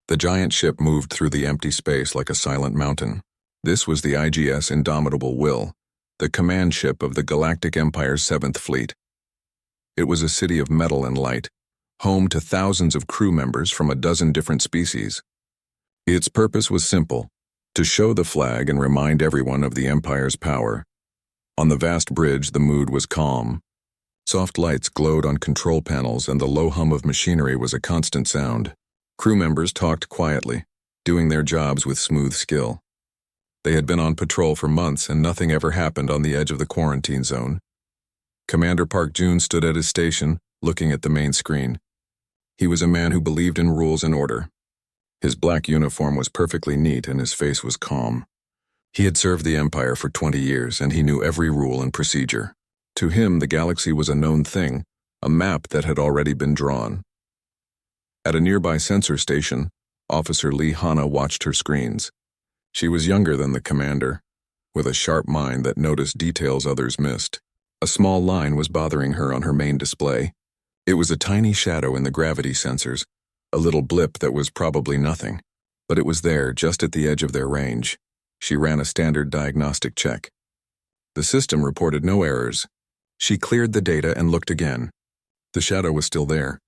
The giant ship moved through the empty space like a silent mountain. This was the IGS Indomitable Will, the command ship of the Galactic Empire's 7th Fleet. It was a city of metal and light, home to thousands of crew members from a dozen different species. Its purpose was simple: to show the flag and remind everyone of the Empire's power. On the vast bridge, the mood was calm. Soft lights glowed on control panels, and the low hum of machinery was a constant sound. Crew members talked quietly, doing their jobs with smooth skill. They had been on patrol for months, and nothing ever happened on the edge of the quarantine zone. Commander Park Jun stood at his station, looking at the main screen. He was a man who believed in rules and order. His black uniform was perfectly neat, and his face was calm. He had served the Empire for 20 years, and he knew every rule and procedure. To him, the galaxy was a known thing, a map that had already been drawn. At a nearby sensor station, Officer Lee Hana watched her screens. She was younger than the commander, with a sharp mind that noticed details others missed. A small line was bothering her on her main display. It was a tiny shadow in the gravity sensors, a little blip that was probably nothing, but it was there, just at the edge of their range. She ran a standard diagnostic check. The system reported no errors. She cleared the data and looked again. The shadow was still there.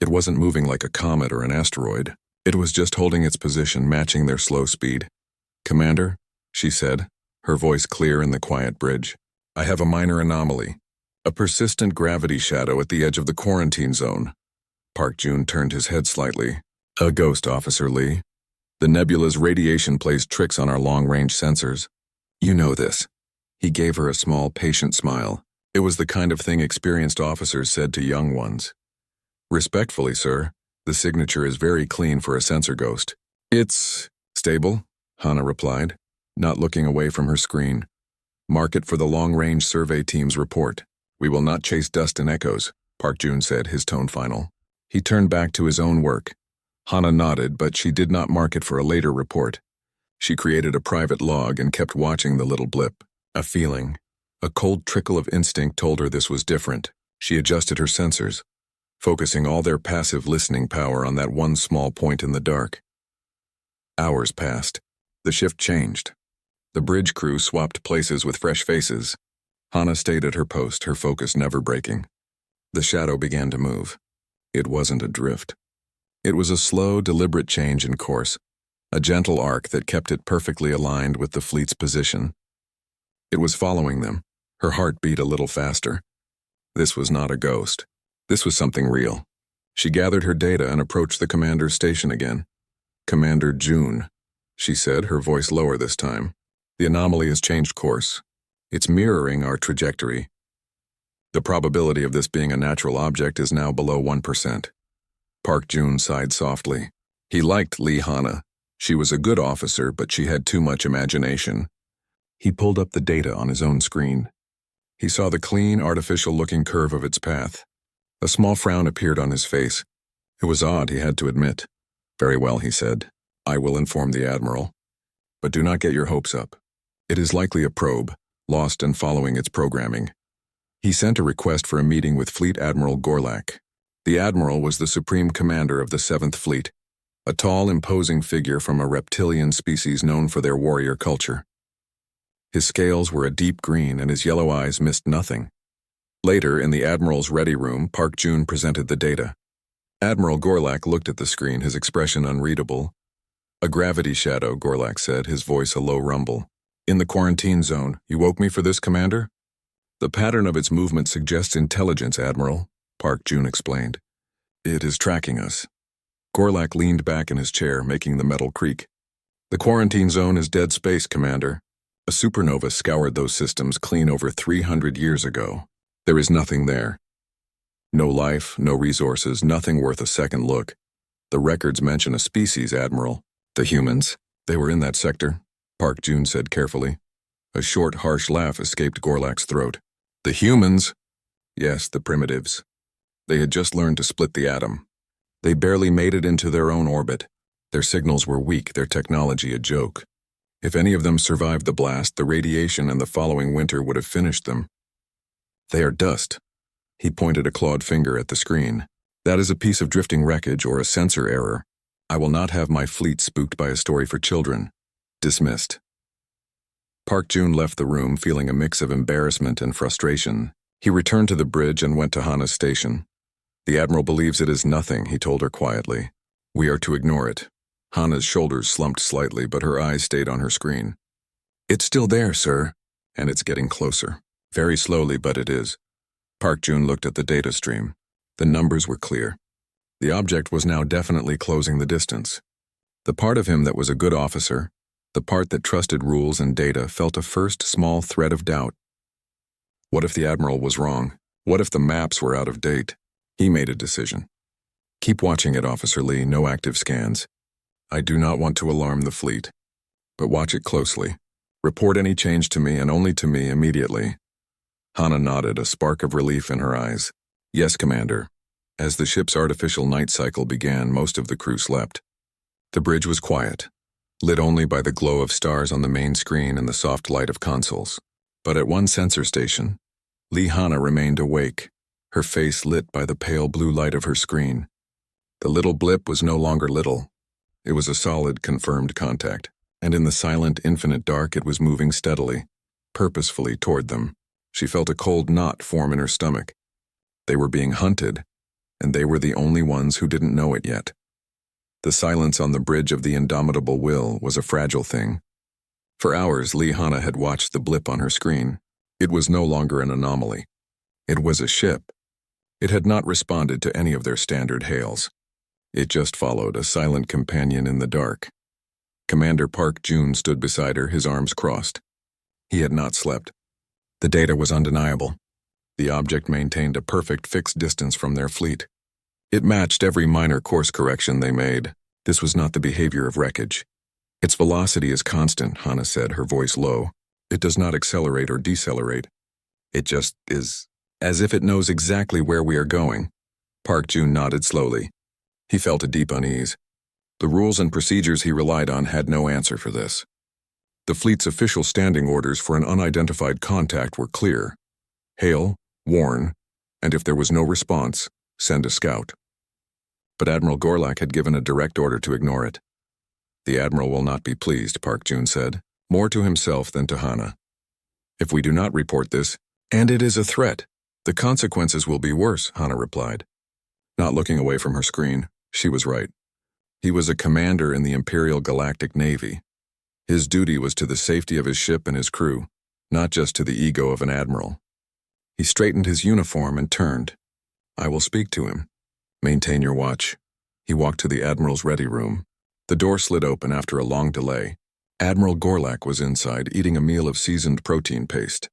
It wasn't moving like a comet or an asteroid. It was just holding its position, matching their slow speed. "Commander," she said, her voice clear in the quiet bridge, "I have a minor anomaly. A persistent gravity shadow at the edge of the quarantine zone." Park Jun turned his head slightly. "A ghost, Officer Lee. The nebula's radiation plays tricks on our long-range sensors. You know this." He gave her a small, patient smile. It was the kind of thing experienced officers said to young ones. "Respectfully, sir, the signature is very clean for a sensor ghost." "It's stable," Hana replied, not looking away from her screen. "Mark it for the long-range survey team's report. We will not chase dust and echoes," Park Jun said, his tone final. He turned back to his own work. Hana nodded, but she did not mark it for a later report. She created a private log and kept watching the little blip. A feeling, a cold trickle of instinct told her this was different. She adjusted her sensors, focusing all their passive listening power on that one small point in the dark. Hours passed. The shift changed. The bridge crew swapped places with fresh faces. Hana stayed at her post, her focus never breaking. The shadow began to move. It wasn't a drift. It was a slow, deliberate change in course, a gentle arc that kept it perfectly aligned with the fleet's position. It was following them. Her heart beat a little faster. This was not a ghost. This was something real. She gathered her data and approached the commander's station again. "Commander Jun," she said, her voice lower this time. "The anomaly has changed course. It's mirroring our trajectory. The probability of this being a natural object is now below 1%. Park Jun sighed softly. He liked Lee Hana. She was a good officer, but she had too much imagination. He pulled up the data on his own screen. He saw the clean, artificial-looking curve of its path. A small frown appeared on his face. It was odd, he had to admit. "Very well," he said. "I will inform the Admiral. But do not get your hopes up. It is likely a probe, lost and following its programming." He sent a request for a meeting with Fleet Admiral Gorlak. The Admiral was the supreme commander of the 7th Fleet, a tall, imposing figure from a reptilian species known for their warrior culture. His scales were a deep green, and his yellow eyes missed nothing. Later, in the Admiral's ready room, Park Jun presented the data. Admiral Gorlak looked at the screen, his expression unreadable. "A gravity shadow," Gorlak said, his voice a low rumble. "In the quarantine zone. You woke me for this, Commander?" "The pattern of its movement suggests intelligence, Admiral," Park Jun explained. "It is tracking us." Gorlak leaned back in his chair, making the metal creak. "The quarantine zone is dead space, Commander. A supernova scoured those systems clean over 300 years ago. There is nothing there. No life, no resources, nothing worth a second look. The records mention a species, Admiral. The humans. They were in that sector," Park Jun said carefully. A short, harsh laugh escaped Gorlak's throat. "The humans?" "Yes, the primitives. They had just learned to split the atom. They barely made it into their own orbit. Their signals were weak, their technology a joke. If any of them survived the blast, the radiation and the following winter would have finished them. They are dust." He pointed a clawed finger at the screen. "That is a piece of drifting wreckage or a sensor error. I will not have my fleet spooked by a story for children. Dismissed. Park Jun left the room feeling a mix of embarrassment and frustration. He returned to the bridge and went to Hana's station. The Admiral believes it is nothing, he told her quietly. We are to ignore it. Hana's shoulders slumped slightly, but her eyes stayed on her screen. It's still there, sir. And it's getting closer. Very slowly, but it is. Park Jun looked at the data stream. The numbers were clear. The object was now definitely closing the distance. The part of him that was a good officer, the part that trusted rules and data, felt a first small thread of doubt. What if the Admiral was wrong? What if the maps were out of date? He made a decision. Keep watching it, Officer Lee, no active scans. I do not want to alarm the fleet. But watch it closely. Report any change to me and only to me immediately. Hana nodded, a spark of relief in her eyes. Yes, Commander. As the ship's artificial night cycle began, most of the crew slept. The bridge was quiet, lit only by the glow of stars on the main screen and the soft light of consoles. But at one sensor station, Lee Hana remained awake, her face lit by the pale blue light of her screen. The little blip was no longer little. It was a solid, confirmed contact, and in the silent, infinite dark it was moving steadily, purposefully toward them. She felt a cold knot form in her stomach. They were being hunted, and they were the only ones who didn't know it yet. The silence on the bridge of the indomitable will was a fragile thing. For hours, Lee Hana had watched the blip on her screen. It was no longer an anomaly. It was a ship. It had not responded to any of their standard hails. It just followed, a silent companion in the dark. Commander Park Jun stood beside her, his arms crossed. He had not slept. The data was undeniable. The object maintained a perfect fixed distance from their fleet. It matched every minor course correction they made. This was not the behavior of wreckage. Its velocity is constant, Hana said, her voice low. It does not accelerate or decelerate. It just is, as if it knows exactly where we are going. Park Jun nodded slowly. He felt a deep unease. The rules and procedures he relied on had no answer for this. The fleet's official standing orders for an unidentified contact were clear. Hail, warn, and if there was no response, send a scout. But Admiral Gorlak had given a direct order to ignore it. The Admiral will not be pleased, Park Jun said, more to himself than to Hana. If we do not report this, and it is a threat, the consequences will be worse, Hana replied. Not looking away from her screen, she was right. He was a commander in the Imperial Galactic Navy. His duty was to the safety of his ship and his crew, not just to the ego of an admiral. He straightened his uniform and turned. I will speak to him. Maintain your watch. He walked to the Admiral's ready room. The door slid open after a long delay. Admiral Gorlak was inside, eating a meal of seasoned protein paste.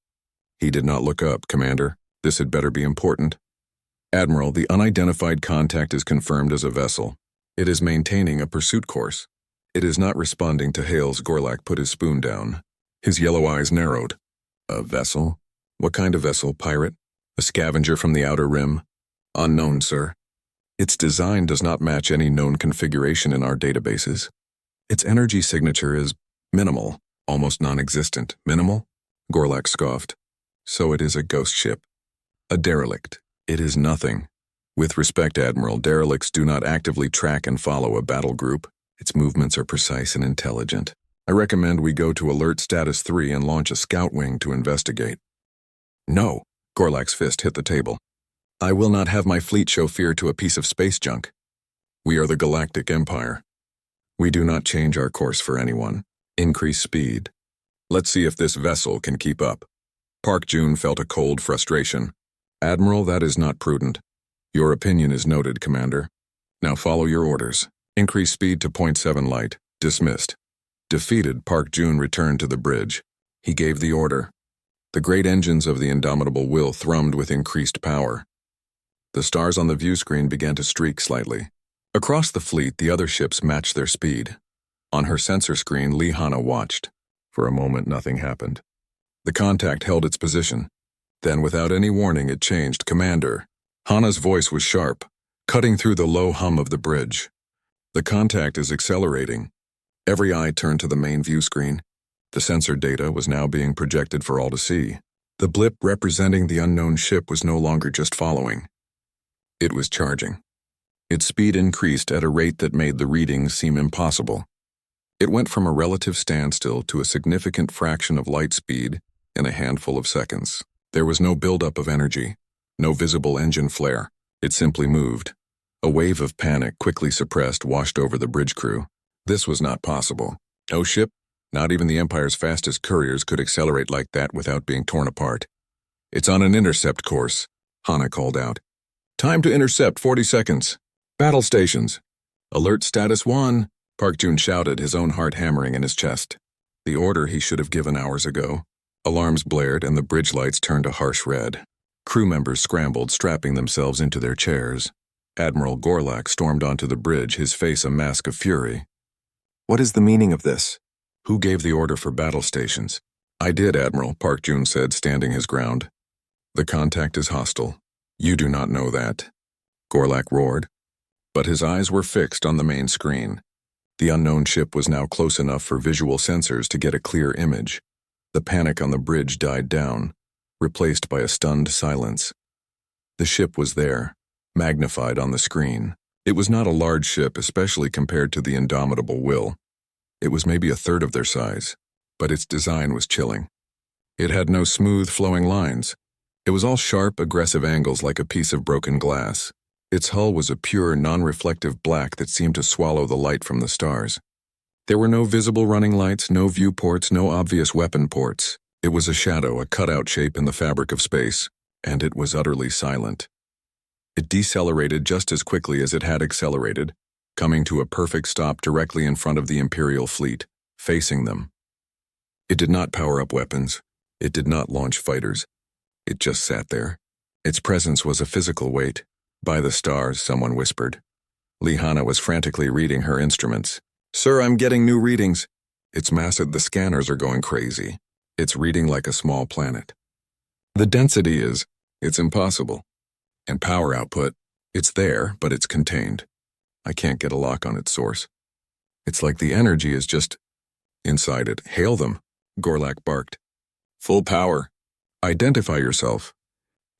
He did not look up, Commander. This had better be important. Admiral, the unidentified contact is confirmed as a vessel. It is maintaining a pursuit course. It is not responding to hails. Gorlak put his spoon down. His yellow eyes narrowed. A vessel? What kind of vessel, pirate? A scavenger from the outer rim? Unknown, sir. Its design does not match any known configuration in our databases. Its energy signature is minimal, almost non-existent. Minimal? Gorlak scoffed. So it is a ghost ship. A derelict. It is nothing. With respect, Admiral, derelicts do not actively track and follow a battle group. Its movements are precise and intelligent. I recommend we go to Alert Status 3 and launch a scout wing to investigate. No, Gorlak's fist hit the table. I will not have my fleet show fear to a piece of space junk. We are the Galactic Empire. We do not change our course for anyone. Increase speed. Let's see if this vessel can keep up. Park Jun felt a cold frustration. Admiral, that is not prudent. Your opinion is noted, Commander. Now follow your orders. Increase speed to 0.7 light. Dismissed. Defeated, Park Jun returned to the bridge. He gave the order. The great engines of the indomitable will thrummed with increased power. The stars on the view screen began to streak slightly. Across the fleet, the other ships matched their speed. On her sensor screen, Lee Hana watched. For a moment, nothing happened. The contact held its position. Then, without any warning, it changed. Commander. Hana's voice was sharp, cutting through the low hum of the bridge. The contact is accelerating. Every eye turned to the main view screen. The sensor data was now being projected for all to see. The blip representing the unknown ship was no longer just following. It was charging. Its speed increased at a rate that made the readings seem impossible. It went from a relative standstill to a significant fraction of light speed in a handful of seconds. There was no buildup of energy, no visible engine flare. It simply moved. A wave of panic, quickly suppressed, washed over the bridge crew. This was not possible. No ship, not even the Empire's fastest couriers, could accelerate like that without being torn apart. "It's on an intercept course," Hana called out. "Time to intercept, 40 seconds. Battle stations." "Alert status 1, Park Jun shouted, his own heart hammering in his chest. The order he should have given hours ago. Alarms blared and the bridge lights turned a harsh red. Crew members scrambled, strapping themselves into their chairs. Admiral Gorlak stormed onto the bridge, his face a mask of fury. "What is the meaning of this? Who gave the order for battle stations?" "I did, Admiral," Park Jun said, standing his ground. "The contact is hostile. You do not know that," Gorlak roared. But his eyes were fixed on the main screen. The unknown ship was now close enough for visual sensors to get a clear image. The panic on the bridge died down, replaced by a stunned silence. The ship was there, magnified on the screen. It was not a large ship, especially compared to the Indomitable Will. It was maybe a third of their size, but its design was chilling. It had no smooth, flowing lines. It was all sharp, aggressive angles like a piece of broken glass. Its hull was a pure, non-reflective black that seemed to swallow the light from the stars. There were no visible running lights, no viewports, no obvious weapon ports. It was a shadow, a cutout shape in the fabric of space, and it was utterly silent. It decelerated just as quickly as it had accelerated, coming to a perfect stop directly in front of the Imperial fleet, facing them. It did not power up weapons. It did not launch fighters. It just sat there. Its presence was a physical weight. "By the stars," someone whispered. Lihana was frantically reading her instruments. "Sir, I'm getting new readings." "It's massive. The scanners are going crazy. It's reading like a small planet. The density it's impossible. And power output, it's there, but it's contained. I can't get a lock on its source. It's like the energy is just inside it." "Hail them," Gorlak barked. "Full power. Identify yourself."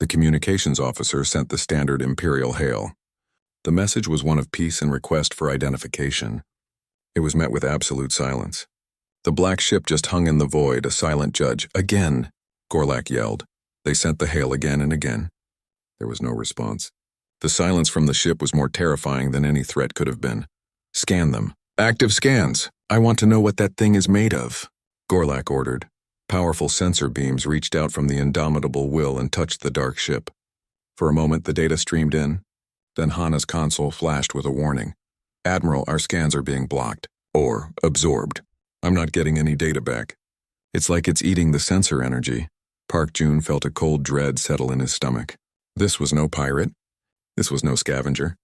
The communications officer sent the standard Imperial hail. The message was one of peace and request for identification. It was met with absolute silence. The black ship just hung in the void, a silent judge. "Again," Gorlak yelled. They sent the hail again and again. There was no response. The silence from the ship was more terrifying than any threat could have been. "Scan them. Active scans. I want to know what that thing is made of," Gorlak ordered. Powerful sensor beams reached out from the Indomitable Will and touched the dark ship. For a moment, the data streamed in. Then Hana's console flashed with a warning. "Admiral, our scans are being blocked. Or absorbed. I'm not getting any data back. It's like it's eating the sensor energy." Park Jun felt a cold dread settle in his stomach. This was no pirate. This was no scavenger.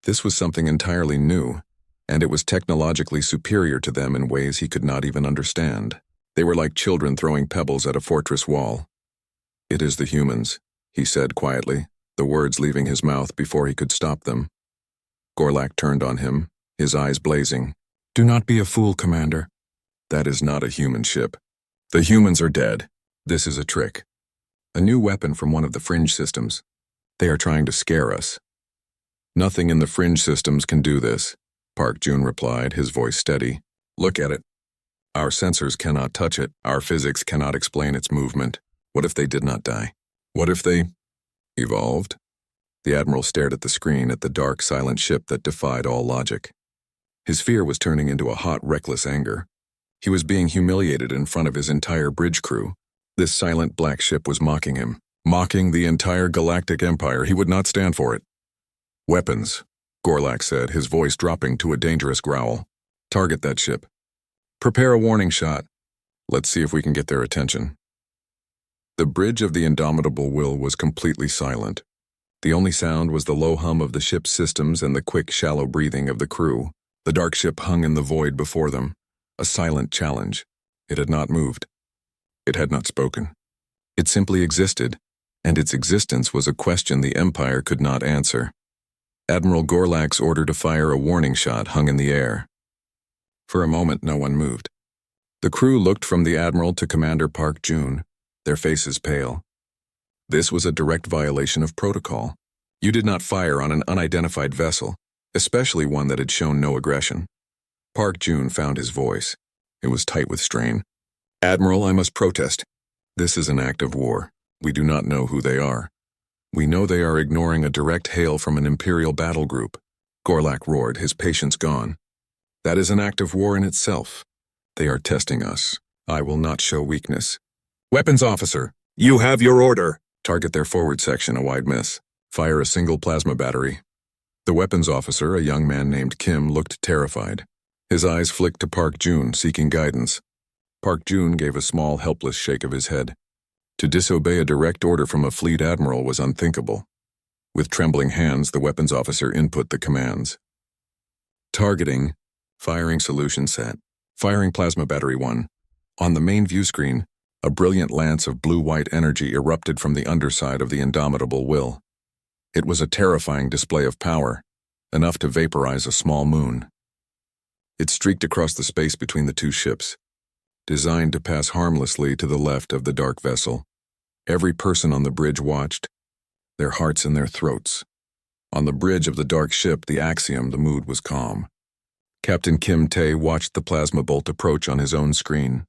This was something entirely new, and it was technologically superior to them in ways he could not even understand. They were like children throwing pebbles at a fortress wall. "It is the humans," he said quietly, the words leaving his mouth before he could stop them. Gorlak turned on him, his eyes blazing. "Do not be a fool, Commander. That is not a human ship. The humans are dead. This is a trick. A new weapon from one of the fringe systems. They are trying to scare us." "Nothing in the fringe systems can do this," Park Jun replied, his voice steady. "Look at it. Our sensors cannot touch it. Our physics cannot explain its movement. What if they did not die? What if they evolved?" The Admiral stared at the screen, at the dark, silent ship that defied all logic. His fear was turning into a hot, reckless anger. He was being humiliated in front of his entire bridge crew. This silent black ship was mocking him, mocking the entire Galactic Empire. He would not stand for it. "Weapons," Gorlak said, his voice dropping to a dangerous growl. "Target that ship. Prepare a warning shot. Let's see if we can get their attention." The bridge of the Indomitable Will was completely silent. The only sound was the low hum of the ship's systems and the quick, shallow breathing of the crew. The dark ship hung in the void before them, a silent challenge. It had not moved. It had not spoken. It simply existed, and its existence was a question the Empire could not answer. Admiral Gorlak's order to fire a warning shot hung in the air. For a moment, no one moved. The crew looked from the Admiral to Commander Park Jun, their faces pale. This was a direct violation of protocol. You did not fire on an unidentified vessel. especially one that had shown no aggression. Park Jun found his voice. It was tight with strain. "Admiral, I must protest. This is an act of war. We do not know who they are. We know they are ignoring a direct hail from an Imperial battle group." Gorlak roared, his patience gone. "That is an act of war in itself. They are testing us. I will not show weakness." "Weapons officer, you have your order." "Target their forward section, a wide miss. Fire a single plasma battery." The weapons officer, a young man named Kim, looked terrified. His eyes flicked to Park Jun, seeking guidance. Park Jun gave a small, helpless shake of his head. To disobey a direct order from a fleet admiral was unthinkable. With trembling hands, the weapons officer input the commands. Targeting. Firing solution set. Firing plasma battery 1. On the main view screen, a brilliant lance of blue-white energy erupted from the underside of the indomitable will. It was a terrifying display of power, enough to vaporize a small moon. It streaked across the space between the two ships, designed to pass harmlessly to the left of the dark vessel. Every person on the bridge watched, their hearts in their throats. On the bridge of the dark ship, the Axiom, the mood was calm. Captain Kim Tae watched the plasma bolt approach on his own screen.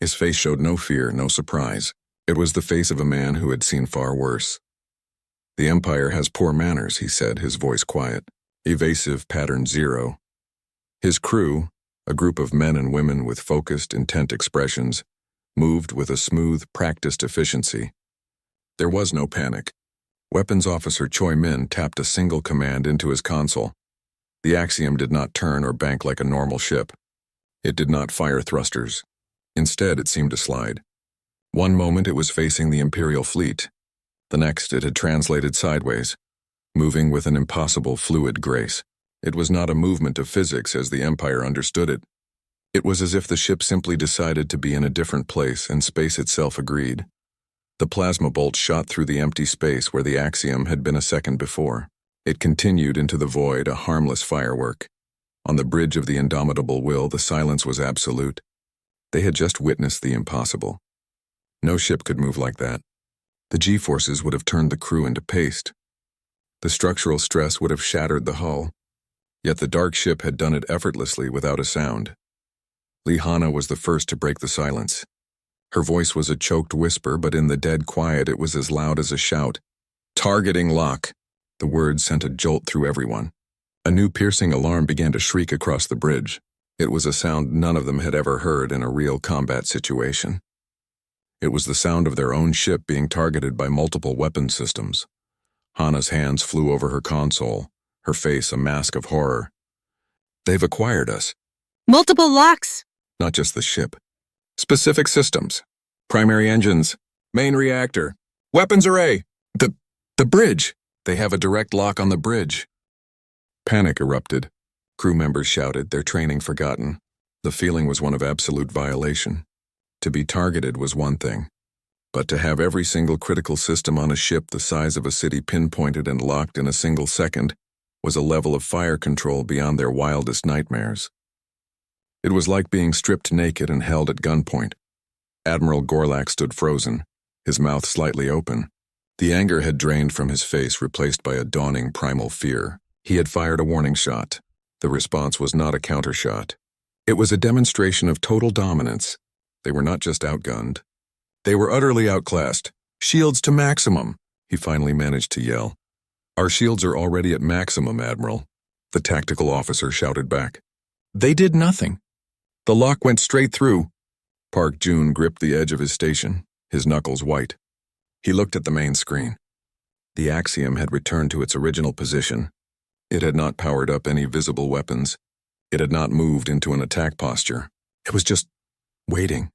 His face showed no fear, no surprise. It was the face of a man who had seen far worse. "The Empire has poor manners," he said, his voice quiet. "Evasive pattern 0. His crew, a group of men and women with focused, intent expressions, moved with a smooth, practiced efficiency. There was no panic. Weapons Officer Choi Min tapped a single command into his console. The Axiom did not turn or bank like a normal ship. It did not fire thrusters. Instead, it seemed to slide. One moment it was facing the Imperial fleet. The next it had translated sideways, moving with an impossible fluid grace. It was not a movement of physics as the Empire understood it. It was as if the ship simply decided to be in a different place and space itself agreed. The plasma bolt shot through the empty space where the Axiom had been a second before. It continued into the void, a harmless firework. On the bridge of the indomitable will, the silence was absolute. They had just witnessed the impossible. No ship could move like that. The G-forces would have turned the crew into paste. The structural stress would have shattered the hull. Yet the dark ship had done it effortlessly without a sound. Lihana was the first to break the silence. Her voice was a choked whisper, but in the dead quiet it was as loud as a shout. "Targeting lock." The words sent a jolt through everyone. A new piercing alarm began to shriek across the bridge. It was a sound none of them had ever heard in a real combat situation. It was the sound of their own ship being targeted by multiple weapon systems. Hana's hands flew over her console, her face a mask of horror. "They've acquired us." "Multiple locks." "Not just the ship. Specific systems. Primary engines. Main reactor. Weapons array. The bridge. They have a direct lock on the bridge." Panic erupted. Crew members shouted, their training forgotten. The feeling was one of absolute violation. To be targeted was one thing, but to have every single critical system on a ship the size of a city pinpointed and locked in a single second was a level of fire control beyond their wildest nightmares. It was like being stripped naked and held at gunpoint. Admiral Gorlak stood frozen, his mouth slightly open. The anger had drained from his face, replaced by a dawning primal fear. He had fired a warning shot. The response was not a countershot. It was a demonstration of total dominance. They were not just outgunned. They were utterly outclassed. "Shields to maximum," he finally managed to yell. "Our shields are already at maximum, Admiral," the tactical officer shouted back. "They did nothing. The lock went straight through." Park Jun gripped the edge of his station, his knuckles white. He looked at the main screen. The Axiom had returned to its original position. It had not powered up any visible weapons. It had not moved into an attack posture. It was just waiting.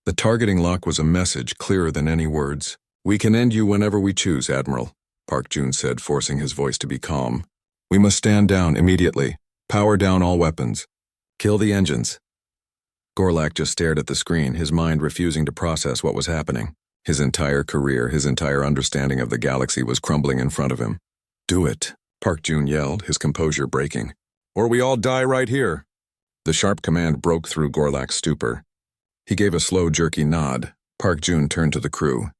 The targeting lock was a message clearer than any words. "We can end you whenever we choose, Admiral," Park Jun said, forcing his voice to be calm. "We must stand down immediately. Power down all weapons. Kill the engines." Gorlak just stared at the screen, his mind refusing to process what was happening. His entire career, his entire understanding of the galaxy was crumbling in front of him. "Do it," Park Jun yelled, his composure breaking. "Or we all die right here." The sharp command broke through Gorlak's stupor. He gave a slow, jerky nod. Park Jun turned to the crew.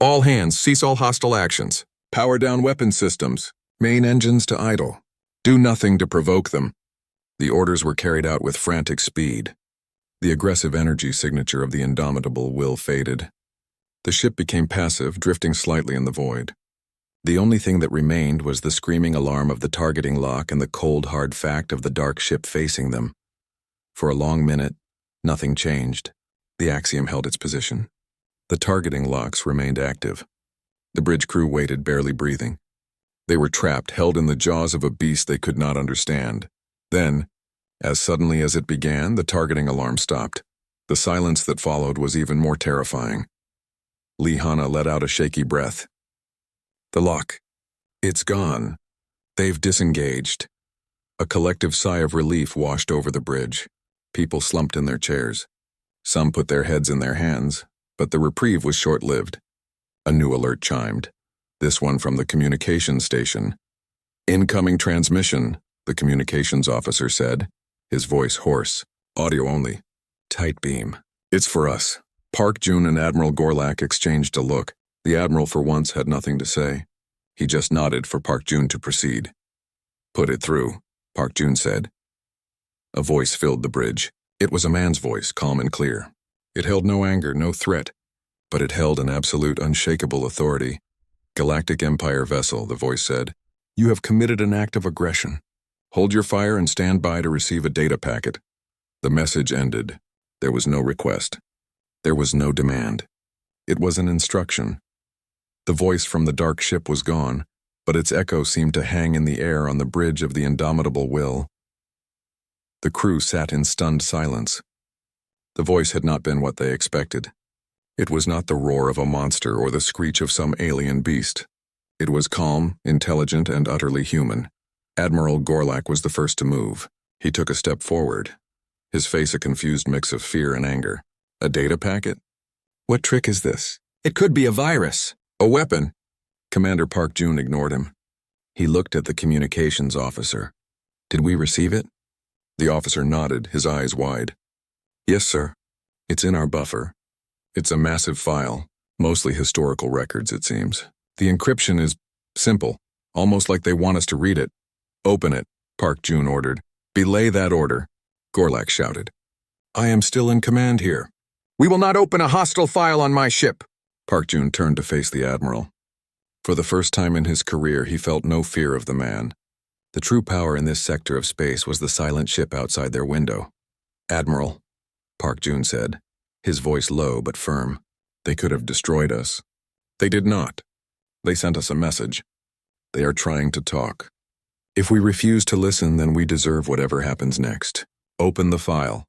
"All hands, cease all hostile actions. Power down weapon systems. Main engines to idle. Do nothing to provoke them. The orders were carried out with frantic speed. The aggressive energy signature of the indomitable will faded. The ship became passive, drifting slightly in the void. The only thing that remained was the screaming alarm of the targeting lock and the cold, hard fact of the dark ship facing them. For a long minute, nothing changed. The axiom held its position. The targeting locks remained active. The bridge crew waited, barely breathing. They were trapped, held in the jaws of a beast they could not understand. Then, as suddenly as it began, the targeting alarm stopped. The silence that followed was even more terrifying. Lihana let out a shaky breath. The lock. It's gone. They've disengaged. A collective sigh of relief washed over the bridge. People slumped in their chairs. Some put their heads in their hands, but the reprieve was short-lived. A new alert chimed. This one from the communications station. Incoming transmission, the communications officer said, his voice hoarse. Audio only. Tight beam. It's for us. Park Jun and Admiral Gorlak exchanged a look. The Admiral for once had nothing to say. He just nodded for Park Jun to proceed. Put it through, Park Jun said. A voice filled the bridge. It was a man's voice, calm and clear. It held no anger, no threat, but it held an absolute, unshakable authority. Galactic Empire vessel, the voice said. You have committed an act of aggression. Hold your fire and stand by to receive a data packet. The message ended. There was no request. There was no demand. It was an instruction. The voice from the dark ship was gone, but its echo seemed to hang in the air on the bridge of the indomitable will. The crew sat in stunned silence. The voice had not been what they expected. It was not the roar of a monster or the screech of some alien beast. It was calm, intelligent, and utterly human. Admiral Gorlak was the first to move. He took a step forward, his face a confused mix of fear and anger. A data packet? What trick is this? It could be a virus. A weapon. Commander Park Jun ignored him. He looked at the communications officer. Did we receive it? The officer nodded, his eyes wide. Yes, sir. It's in our buffer. It's a massive file, mostly historical records, it seems. The encryption is simple, almost like they want us to read it. Open it, Park Jun ordered. Belay that order, Gorlak shouted. I am still in command here. We will not open a hostile file on my ship. Park Jun turned to face the Admiral. For the first time in his career, he felt no fear of the man. The true power in this sector of space was the silent ship outside their window. Admiral, Park Jun said, his voice low but firm. They could have destroyed us. They did not. They sent us a message. They are trying to talk. If we refuse to listen, then we deserve whatever happens next. Open the file.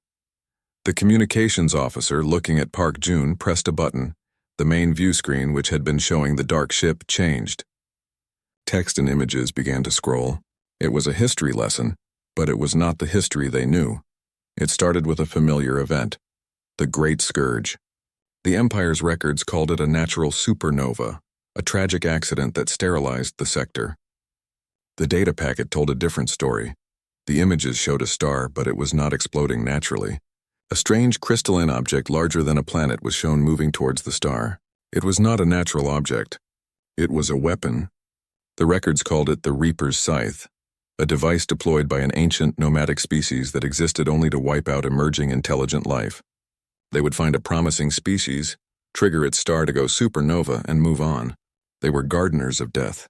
The communications officer, looking at Park Jun, pressed a button. The main view screen, which had been showing the dark ship, changed. Text and images began to scroll. It was a history lesson, but it was not the history they knew. It started with a familiar event. The Great Scourge. The Empire's records called it a natural supernova, a tragic accident that sterilized the sector. The data packet told a different story. The images showed a star, but it was not exploding naturally. A strange crystalline object larger than a planet was shown moving towards the star. It was not a natural object. It was a weapon. The records called it the Reaper's Scythe, a device deployed by an ancient nomadic species that existed only to wipe out emerging intelligent life. They would find a promising species, trigger its star to go supernova, and move on. They were gardeners of death.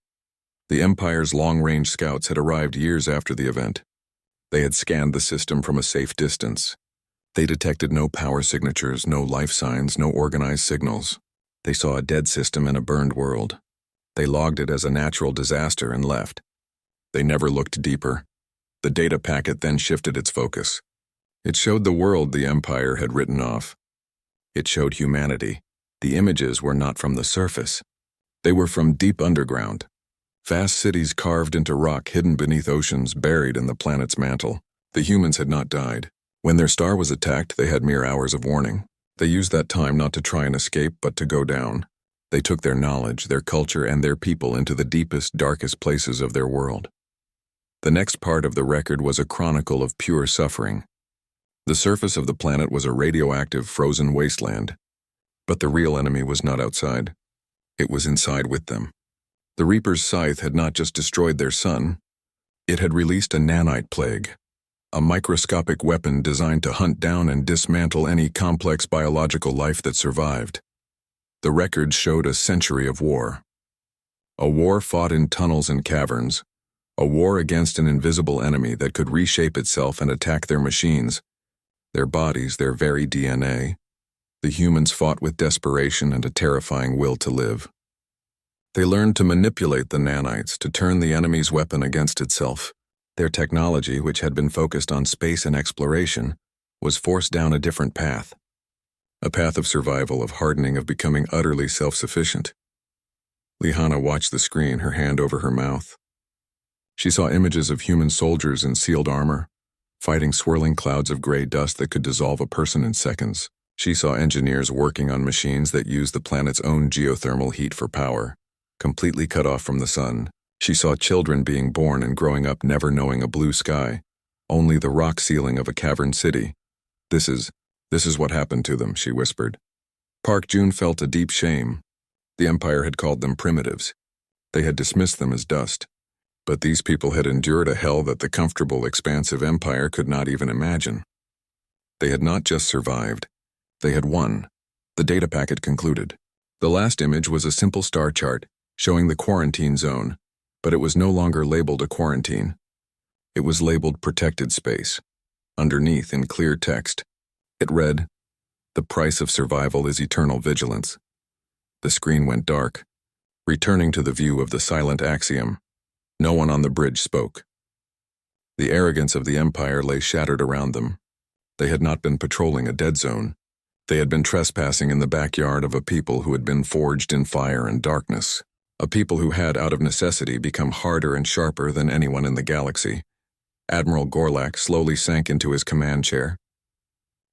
The Empire's long-range scouts had arrived years after the event. They had scanned the system from a safe distance. They detected no power signatures, no life signs, no organized signals. They saw a dead system in a burned world. They logged it as a natural disaster and left. They never looked deeper. The data packet then shifted its focus. It showed the world the Empire had written off. It showed humanity. The images were not from the surface. They were from deep underground. Vast cities carved into rock, hidden beneath oceans, buried in the planet's mantle. The humans had not died. When their star was attacked, they had mere hours of warning. They used that time not to try and escape, but to go down. They took their knowledge, their culture, and their people into the deepest, darkest places of their world. The next part of the record was a chronicle of pure suffering. The surface of the planet was a radioactive, frozen wasteland. But the real enemy was not outside. It was inside with them. The Reaper's Scythe had not just destroyed their sun. It had released a nanite plague, a microscopic weapon designed to hunt down and dismantle any complex biological life that survived. The records showed a century of war. A war fought in tunnels and caverns, a war against an invisible enemy that could reshape itself and attack their machines, their bodies, their very DNA. The humans fought with desperation and a terrifying will to live. They learned to manipulate the nanites to turn the enemy's weapon against itself. Their technology, which had been focused on space and exploration, was forced down a different path. A path of survival, of hardening, of becoming utterly self-sufficient. Lihanna watched the screen, her hand over her mouth. She saw images of human soldiers in sealed armor, fighting swirling clouds of gray dust that could dissolve a person in seconds. She saw engineers working on machines that used the planet's own geothermal heat for power, completely cut off from the sun. She saw children being born and growing up never knowing a blue sky, only the rock ceiling of a cavern city. This is what happened to them, she whispered. Park Jun felt a deep shame. The Empire had called them primitives. They had dismissed them as dust. But these people had endured a hell that the comfortable, expansive Empire could not even imagine. They had not just survived. They had won. The data packet concluded. The last image was a simple star chart showing the quarantine zone, but it was no longer labeled a quarantine. It was labeled protected space. Underneath, in clear text, it read, "The price of survival is eternal vigilance." The screen went dark, returning to the view of the silent axiom. No one on the bridge spoke. The arrogance of the Empire lay shattered around them. They had not been patrolling a dead zone. They had been trespassing in the backyard of a people who had been forged in fire and darkness. A people who had, out of necessity, become harder and sharper than anyone in the galaxy. Admiral Gorlak slowly sank into his command chair.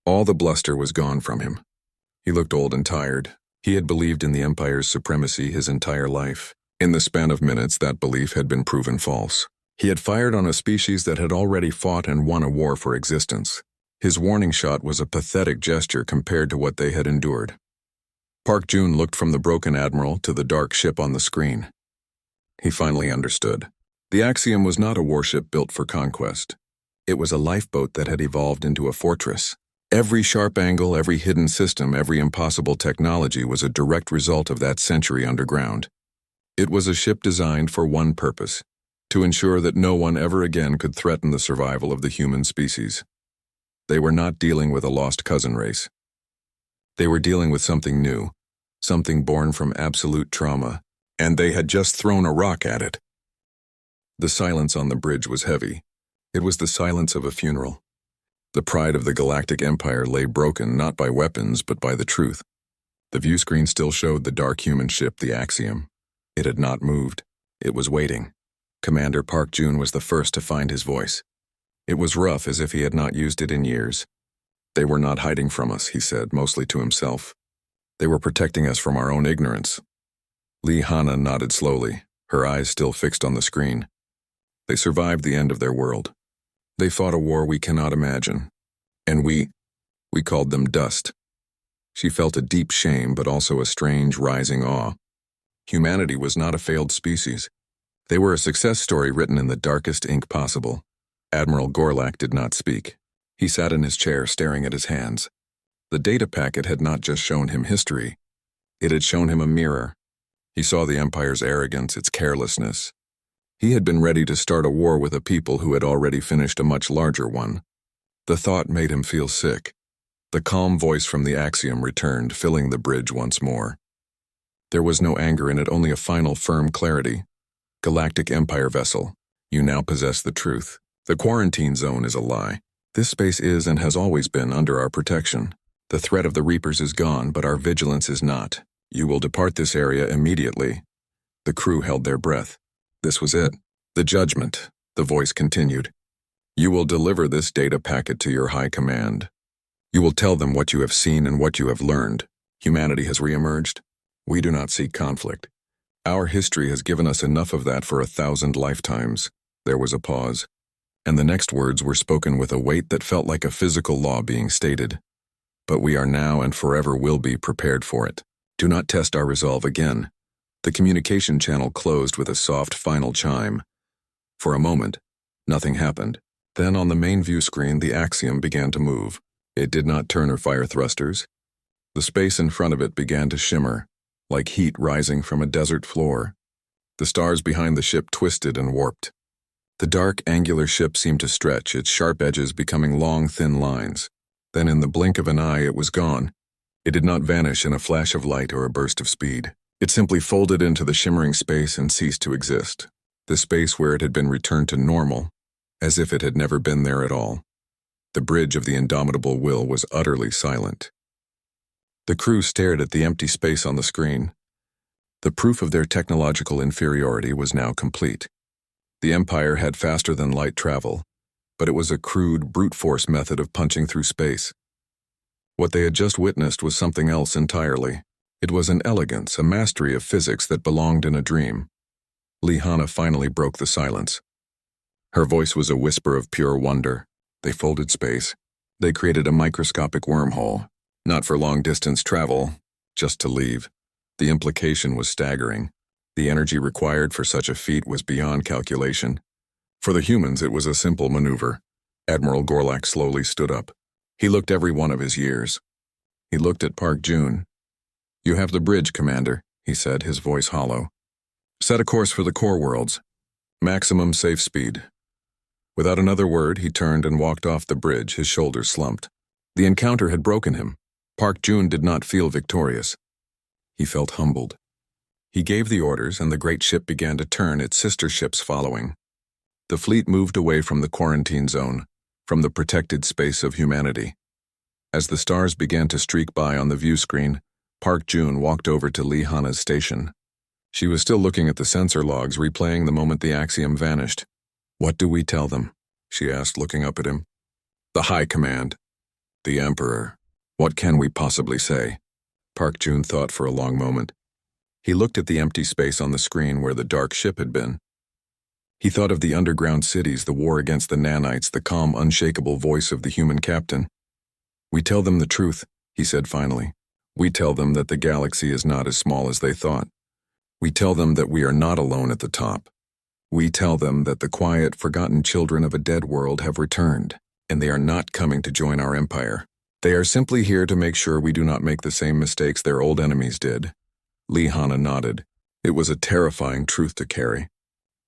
All the bluster was gone from him. He looked old and tired. He had believed in the Empire's supremacy his entire life. In the span of minutes, that belief had been proven false. He had fired on a species that had already fought and won a war for existence. His warning shot was a pathetic gesture compared to what they had endured. Park Jun looked from the broken admiral to the dark ship on the screen. He finally understood. The Axiom was not a warship built for conquest. It was a lifeboat that had evolved into a fortress. Every sharp angle, every hidden system, every impossible technology was a direct result of that century underground. It was a ship designed for one purpose, to ensure that no one ever again could threaten the survival of the human species. They were not dealing with a lost cousin race. They were dealing with something new, something born from absolute trauma, and they had just thrown a rock at it. The silence on the bridge was heavy. It was the silence of a funeral. The pride of the Galactic Empire lay broken not by weapons but by the truth. The view screen still showed the dark human ship, the Axiom. It had not moved. It was waiting. Commander Park Jun was the first to find his voice. It was rough, as if he had not used it in years. "They were not hiding from us," he said, mostly to himself. "They were protecting us from our own ignorance." Lihanna nodded slowly, her eyes still fixed on the screen. "They survived the end of their world. They fought a war we cannot imagine. And we called them dust." She felt a deep shame, but also a strange, rising awe. Humanity was not a failed species. They were a success story written in the darkest ink possible. Admiral Gorlak did not speak. He sat in his chair staring at his hands. The data packet had not just shown him history. It had shown him a mirror. He saw the Empire's arrogance, its carelessness. He had been ready to start a war with a people who had already finished a much larger one. The thought made him feel sick. The calm voice from the Axiom returned, filling the bridge once more. There was no anger in it, only a final firm clarity. "Galactic Empire vessel, you now possess the truth. The quarantine zone is a lie. This space is and has always been under our protection. The threat of the Reapers is gone, but our vigilance is not. You will depart this area immediately." The crew held their breath. This was it. The judgment, the voice continued. "You will deliver this data packet to your high command. You will tell them what you have seen and what you have learned. Humanity has reemerged. We do not seek conflict. Our history has given us enough of that for 1,000 lifetimes." There was a pause, and the next words were spoken with a weight that felt like a physical law being stated. "But we are now and forever will be prepared for it. Do not test our resolve again." The communication channel closed with a soft final chime. For a moment, Nothing happened. Then on the main view screen, the axiom began to move. It did not turn or fire thrusters. The space in front of it began to shimmer, like heat rising from a desert floor. The stars behind the ship twisted and warped. The dark, angular ship seemed to stretch, its sharp edges becoming long, thin lines. Then in the blink of an eye, it was gone. It did not vanish in a flash of light or a burst of speed. It simply folded into the shimmering space and ceased to exist. The space where it had been returned to normal, as if it had never been there at all. The bridge of the indomitable will was utterly silent. The crew stared at the empty space on the screen. The proof of their technological inferiority was now complete. The Empire had faster-than-light travel, but it was a crude, brute-force method of punching through space. What they had just witnessed was something else entirely. It was an elegance, a mastery of physics that belonged in a dream. Lihana finally broke the silence. Her voice was a whisper of pure wonder. They folded space. They created a microscopic wormhole, not for long-distance travel, just to leave. The implication was staggering. The energy required for such a feat was beyond calculation. For the humans, it was a simple maneuver. Admiral Gorlak slowly stood up. He looked every one of his years. He looked at Park Jun. "You have the bridge, Commander," he said, his voice hollow. "Set a course for the core worlds. Maximum safe speed." Without another word, he turned and walked off the bridge, his shoulders slumped. The encounter had broken him. Park Jun did not feel victorious. He felt humbled. He gave the orders, and the great ship began to turn, its sister ships following. The fleet moved away from the quarantine zone, from the protected space of humanity. As the stars began to streak by on the view screen, Park Jun walked over to Lihana's station. She was still looking at the sensor logs, replaying the moment the axiom vanished. "What do we tell them?" she asked, looking up at him. "The High Command. The Emperor. What can we possibly say?" Park Jun thought for a long moment. He looked at the empty space on the screen where the dark ship had been. He thought of the underground cities, the war against the nanites, the calm, unshakable voice of the human captain. "We tell them the truth," he said finally. "We tell them that the galaxy is not as small as they thought. We tell them that we are not alone at the top. We tell them that the quiet, forgotten children of a dead world have returned, and they are not coming to join our empire. They are simply here to make sure we do not make the same mistakes their old enemies did." Lihana nodded. It was a terrifying truth to carry.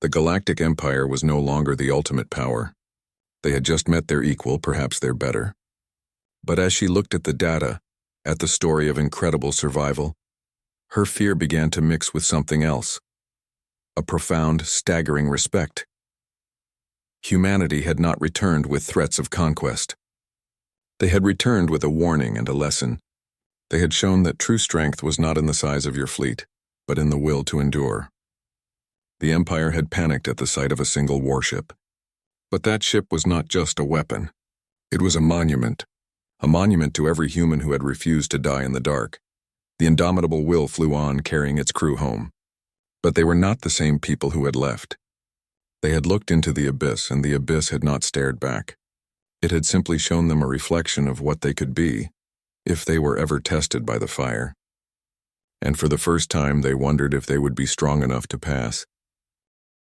The Galactic Empire was no longer the ultimate power. They had just met their equal, perhaps their better. But as she looked at the data, at the story of incredible survival, her fear began to mix with something else. A profound, staggering respect. Humanity had not returned with threats of conquest. They had returned with a warning and a lesson. They had shown that true strength was not in the size of your fleet, but in the will to endure. The Empire had panicked at the sight of a single warship. But that ship was not just a weapon. It was a monument to every human who had refused to die in the dark. The indomitable will flew on, carrying its crew home. But they were not the same people who had left. They had looked into the abyss, and the abyss had not stared back. It had simply shown them a reflection of what they could be, if they were ever tested by the fire. And for the first time, they wondered if they would be strong enough to pass.